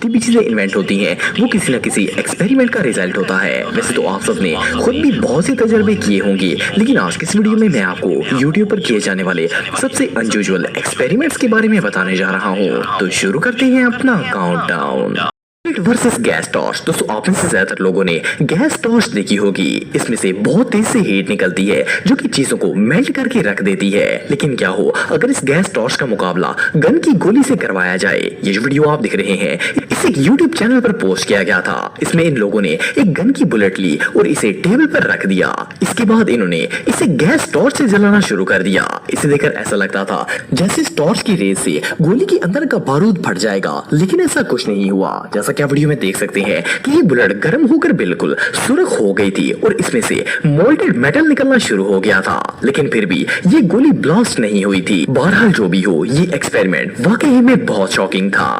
भी चीजें इन्वेंट होती हैं वो किसी न किसी एक्सपेरिमेंट का रिजल्ट होता है। वैसे तो आप सबने खुद भी बहुत से तजर्बे किए होंगे, लेकिन आज के इस वीडियो में मैं आपको यूट्यूब पर किए जाने वाले सबसे अनयूजुअल एक्सपेरिमेंट्स के बारे में बताने जा रहा हूँ। तो शुरू करते हैं अपना काउंटडाउन। Versus gas torch. दोस्तों आप में से ज्यादातर लोगों ने गैस टॉर्च देखी होगी। इसमें से बहुत तेज से हीट निकलती है जो कि चीजों को मेल्ट करके रख देती है। लेकिन क्या हो अगर इस गैस टॉर्च का मुकाबला गन की गोली से करवाया जाए। ये जो वीडियो आप दिख रहे हैं इसे यूट्यूब चैनल पर पोस्ट किया गया था। इसमें इन लोगों ने एक गन की बुलेट ली और इसे टेबल पर रख दिया। इसके बाद इन्होंने इसे गैस टॉर्च से जलाना शुरू कर दिया। इसे देखकर ऐसा लगता था जैसे इस टॉर्च की रेस से गोली के अंदर का बारूद फट जाएगा, लेकिन ऐसा कुछ नहीं हुआ। जैसा कि आप वीडियो में देख सकते हैं कि ये बुलेट गर्म होकर बिल्कुल सुर्ख हो गई थी और इसमें से मोल्टेड मेटल निकलना शुरू हो गया था, लेकिन फिर भी ये गोली ब्लास्ट नहीं हुई थी। बहरहाल जो भी हो ये एक्सपेरिमेंट वाकई में बहुत शॉकिंग था।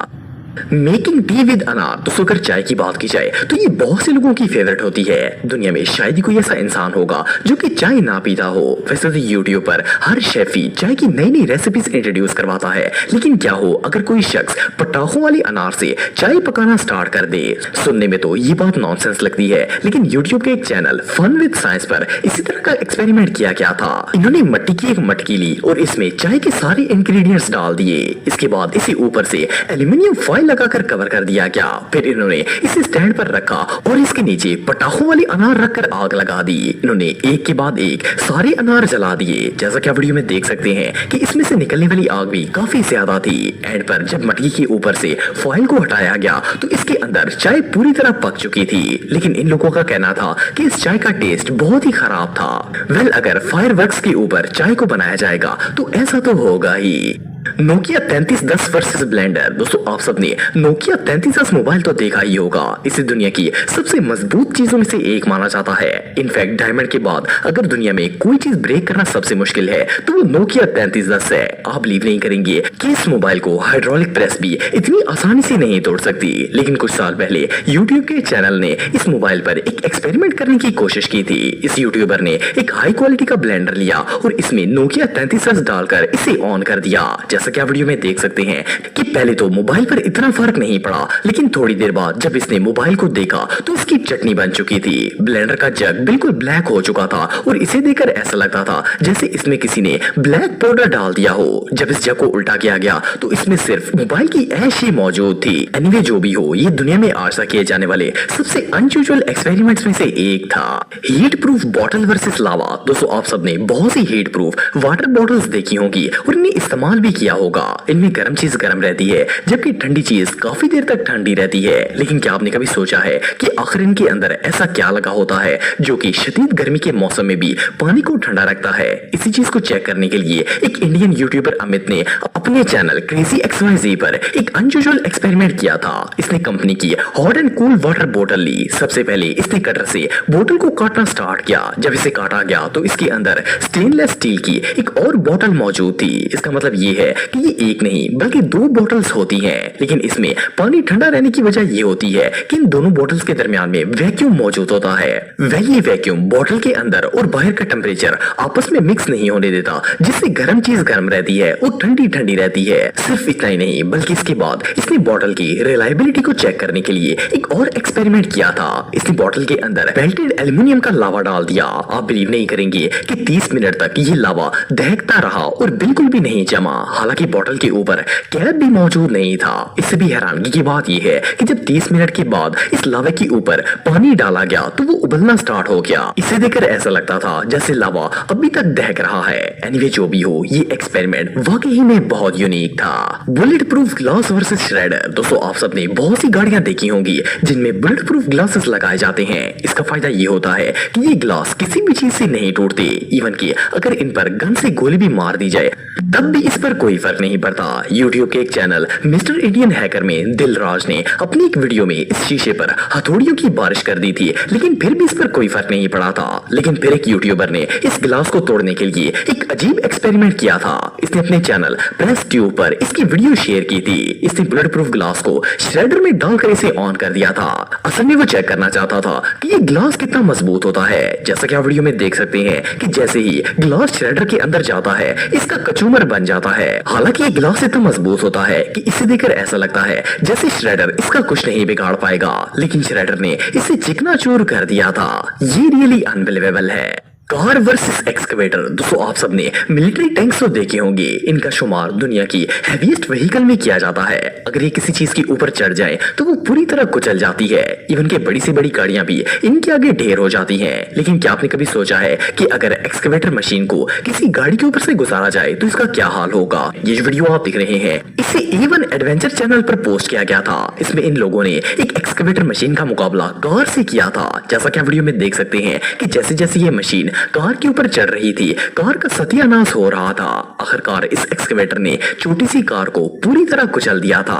मेकिंग टी विद अनार। दोस्तों अगर चाय की बात की जाए तो ये बहुत से लोगों की फेवरेट होती है। दुनिया में शायद ही कोई ऐसा इंसान होगा जो कि चाय ना पीता हो। वैसे तो यूट्यूब पर हर शेफ ही चाय की नई नई रेसिपीज इंट्रोड्यूस करवाता है, लेकिन क्या हो अगर कोई शख्स पटाखों वाली अनार से चाय पकाना स्टार्ट कर दे। सुनने में तो ये बात नॉनसेंस लगती है, लेकिन यूट्यूब के एक चैनल फन विद साइंस पर इसी तरह का एक्सपेरिमेंट किया गया था। इन्होंने मिट्टी की एक मटकी ली और इसमें चाय के सारे इंग्रेडिएंट्स डाल दिए। इसके बाद इसे ऊपर से एल्यूमिनियम फॉइल लगाकर कवर कर दिया गया। फिर इन्होंने इसे स्टैंड पर रखा और इसके नीचे पटाखों वाली अनार रखकर आग लगा दी। इन्होंने एक के बाद एक सारे अनार जला दिए। जैसा कि आप वीडियो में देख सकते हैं कि इसमें से निकलने वाली आग भी काफी ज्यादा थी। एंड पर जब मटकी के ऊपर से फॉइल को हटाया गया तो इसके अंदर चाय पूरी तरह पक चुकी थी, लेकिन इन लोगों का कहना था कि इस चाय का टेस्ट बहुत ही खराब था। अगर फायरवर्क्स के ऊपर चाय को बनाया जाएगा तो ऐसा तो होगा ही। Nokia 3310 versus blender. दोस्तों आप सबने नोकिया 3310 मोबाइल तो देखा ही होगा। इसे दुनिया की सबसे मजबूत चीजों में से एक माना जाता है। इनफैक्ट डायमंड के बाद अगर दुनिया में कोई चीज ब्रेक करना सबसे मुश्किल है तो वो नोकिया 3310 है। आप बिलीव नहीं करेंगे कि इस मोबाइल को हाइड्रोलिक प्रेस भी इतनी आसानी से नहीं तोड़ सकती। लेकिन कुछ साल पहले यूट्यूब के चैनल ने इस मोबाइल पर एक एक्सपेरिमेंट करने की कोशिश की थी। इस यूट्यूबर ने एक हाई क्वालिटी का ब्लेंडर लिया और इसमें नोकिया 3310 डालकर इसे ऑन कर दिया। जैसा कि आप वीडियो में देख सकते हैं कि पहले तो मोबाइल पर इतना फर्क नहीं पड़ा, लेकिन थोड़ी देर बाद जब इसने मोबाइल को देखा तो इसकी चटनी बन चुकी थी। ब्लेंडर का जग बिल्कुल ब्लैक हो चुका था और इसे देखकर ऐसा लगता था जैसे इसमें किसी ने ब्लैक पाउडर डाल दिया हो। जब इस जग को उल्टा किया गया तो इसमें सिर्फ मोबाइल की ऐश ही मौजूद थी। एनीवे जो भी हो ये दुनिया में आज तक किए जाने वाले सबसे अनयूजुअल एक्सपेरिमेंट्स में से एक था। हीट प्रूफ बॉटल वर्सेस लावा। दोस्तों आप सबने बहुत सी हीट प्रूफ वाटर बॉटल्स देखी होंगी और इन्हें इस्तेमाल भी किया होगा। इनमें गर्म चीज गर्म रहती है जबकि ठंडी चीज काफी देर तक ठंडी रहती है। लेकिन क्या आपने कभी सोचा है कि आखिर इनके अंदर ऐसा क्या लगा होता है जो कि शदीद गर्मी के मौसम में भी पानी को ठंडा रखता है। इसी चीज को चेक करने के लिए एक इंडियन यूट्यूबर अमित ने अपने चैनल क्रेजी XYZ पर एक अनयूजुअल एक्सपेरिमेंट किया था। इसने कंपनी की हॉट एंड कूल वाटर बोतल ली। सबसे पहले इसने कटर से बोतल को काटना स्टार्ट किया। जब इसे काटा गया तो इसके अंदर स्टेनलेस स्टील की एक और बोतल मौजूद थी। इसका मतलब ये है कि ये एक नहीं बल्कि दो बोतल्स होती हैं, लेकिन इसमें पानी ठंडा रहने की वजह ये होती है कि इन दोनों बोतल्स के दरमियान में वैक्यूम मौजूद होता है। ये वैक्यूम बोतल के अंदर और बाहर का टेम्परेचर आपस में मिक्स नहीं होने देता, जिससे गर्म चीज गर्म रहती है और ठंडी ठंडी रहती है। सिर्फ इतना ही नहीं बल्कि इसके बाद इसने बोतल की रिलायबिलिटी को चेक करने के लिए एक और एक्सपेरिमेंट किया था। इसने बोतल के अंदर मेल्टेड एल्यूमिनियम का लावा डाल दिया। आप बिलीव नहीं करेंगे कि 30 मिनट तक ये लावा दहकता रहा और बिल्कुल भी नहीं जमा। हालांकि बोतल के ऊपर कैप भी मौजूद नहीं था। इससे भी हैरानगी की बात यह है कि जब 30 मिनट के बाद इस लावा के ऊपर पानी डाला गया तो वो उबलना स्टार्ट हो गया। इसे देखकर ऐसा लगता था जैसे लावा अभी तक दहक रहा है। एनीवे जो भी हो ये एक्सपेरिमेंट वाकई में बहुत यूनिक था। Bullet proof glass versus shredder. दोस्तों आप सबने बहुत सी गाड़ियां देखी होंगी जिनमें बुलेट प्रूफ ग्लासेस लगाए जाते हैं। इसका फायदा ये होता है कि ये ग्लास किसी भी चीज से नहीं टूटते। इवन कि अगर इन पर गन से गोली भी मार दी जाए तब भी इस पर कोई फर्क नहीं पड़ता। यूट्यूब के एक चैनल मिस्टर इंडियन हैकर में दिलराज ने अपनी एक वीडियो में इस शीशे पर हथौड़ियों की बारिश कर दी थी, लेकिन फिर भी इस पर कोई फर्क नहीं पड़ा था। लेकिन फिर एक यूट्यूबर ने इस गिलास को तोड़ने के लिए एक अजीब एक्सपेरिमेंट किया था। इसने अपने चैनल प्रेस ट्यूब पर इसकी वीडियो शेयर की थी। इसने बुलेट प्रूफ ग्लास को श्रेडर में डालकर इसे ऑन कर दिया था। असल में वो चेक करना चाहता था कि ये ग्लास कितना मजबूत होता है। जैसा कि आप वीडियो में देख सकते हैं कि जैसे ही ग्लास श्रेडर के अंदर जाता है इसका कचूमर बन जाता है। हालांकि ये ग्लास इतना मजबूत होता है कि इसे देखकर ऐसा लगता है जैसे श्रेडर इसका कुछ नहीं बिगाड़ पाएगा, लेकिन श्रेडर ने इसे चिकनाचूर कर दिया था। ये रियली अनबिलीवेबल है। Car versus excavator. दोस्तों आप सबने मिलिट्री टैंक्स तो देखे होंगे। इनका शुमार दुनिया की हैवीएस्ट व्हीकल में किया जाता है। अगर ये किसी चीज के ऊपर चढ़ जाए तो वो पूरी तरह कुचल जाती है। इवन के बड़ी से बड़ी गाड़ियां भी इनके आगे ढेर हो जाती हैं। लेकिन क्या आपने कभी सोचा है कि अगर एक्सकवेटर मशीन को किसी गाड़ी के ऊपर से गुजारा जाए तो इसका क्या हाल होगा? ये जो वीडियो आप देख रहे हैं इसे A1 एडवेंचर चैनल पर पोस्ट किया गया था। इसमें इन लोगों ने एक एक्सकवेटर मशीन का मुकाबला कार से किया था। जैसा कि आप वीडियो में देख सकते हैं कि जैसे जैसे ये मशीन कार के ऊपर चढ़ रही थी, कार का सत्यानाश हो रहा था। आखिरकार इस एक्सकवेटर ने छोटी सी कार को पूरी तरह कुचल दिया था।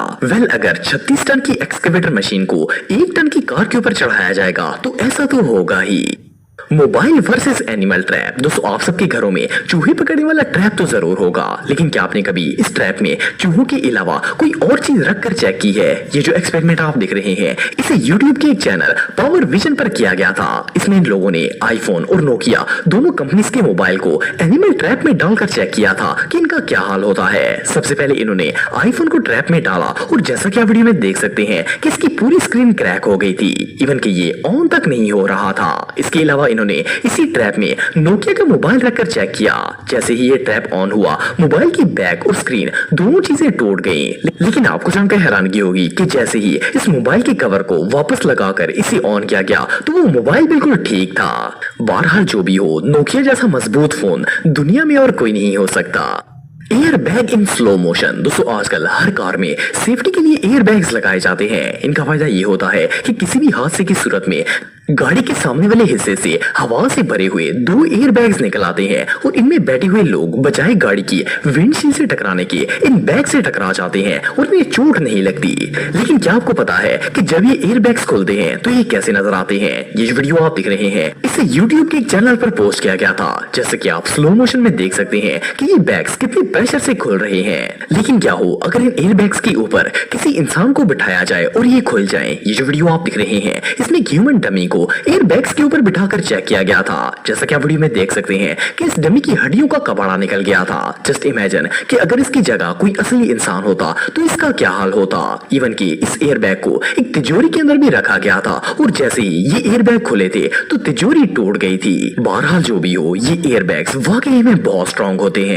अगर 36 टन की एक्सकवेटर मशीन को 1 टन की कार के ऊपर चढ़ाया जाएगा तो ऐसा तो होगा ही। Mobile versus animal trap. दोस्तों आप सबके घरों में चूहे पकड़ने वाला ट्रैप तो जरूर होगा, लेकिन क्या आपने कभी इस ट्रैप में चूहों के अलावा कोई और चीज रखकर चेक की है? ये जो एक्सपेरिमेंट आप देख रहे हैं इसे यूट्यूब के एक चैनल पावर विजन पर किया गया था। इसमें इन लोगों ने आईफोन और नोकिया दोनों कंपनीज के मोबाइल को एनिमल ट्रैप में डालकर चेक किया था कि इनका क्या हाल होता है। सबसे पहले इन्होंने आईफोन को ट्रैप में डाला और जैसा कि आप वीडियो में देख सकते हैं कि इसकी पूरी स्क्रीन क्रैक हो गई थी। इवन कि ये ऑन तक नहीं हो रहा था। इसके अलावा इन्होंने इसी ट्रैप में नोकिया का मोबाइल रखकर चेक किया। जैसे ही ये ट्रैप ऑन हुआ, मोबाइल की बैक और स्क्रीन दोनों चीजें टूट गईं। लेकिन आपको जानकर हैरानगी होगी कि जैसे ही इस मोबाइल के कवर को वापस लगाकर इसे ऑन किया गया तो वो मोबाइल बिल्कुल ठीक था। बहरहाल जो भी हो, नोकिया जैसा मजबूत फोन दुनिया में और कोई नहीं हो सकता। Air bag in slow motion. दोस्तों आजकल हर कार में सेफ्टी के लिए एयर बैग्स लगाए जाते हैं। इनका फायदा ये होता है कि किसी भी हादसे की सूरत में गाड़ी के सामने वाले हिस्से से हवा से भरे हुए 2 एयर बैग्स निकल आते हैं और इनमें बैठे हुए लोग बजाय गाड़ी की विंडशील्ड से टकराने के इन बैग से टकरा जाते हैं और इन्हें चोट नहीं लगती। लेकिन क्या आपको पता है कि जब ये एयर बैग्स खुलते हैं तो ये कैसे नजर आते हैं? ये जो वीडियो आप देख रहे हैं इसे यूट्यूब के एक चैनल पर पोस्ट किया गया था। जैसे कि आप स्लो मोशन में देख सकते हैं कि ये बैग्स कितने प्रेशर से खुल रहे हैं। लेकिन क्या हो अगर इन एयर बैग्स के ऊपर किसी इंसान को बिठाया जाए और ये खुल जाए? ये जो वीडियो आप देख रहे हैं इसमें ह्यूमन डमी को एयर बैग्स के ऊपर बिठाकर चेक किया गया था। जैसा कि आप वीडियो में देख सकते हैं कि इस डमी की हड्डियों का कबाड़ा निकल गया था। जस्ट इमेजिन कि अगर इसकी जगह कोई असली इंसान होता तो इसका क्या हाल होता। इवन कि इस एयर बैग को एक तिजोरी के अंदर भी रखा गया था और जैसे ही ये एयर बैग खुले थे तो तिजोरी टूट गई थी। बहरहाल जो भी हो, ये एयर बैग्स वाकई में बहुत स्ट्रॉन्ग होते हैं।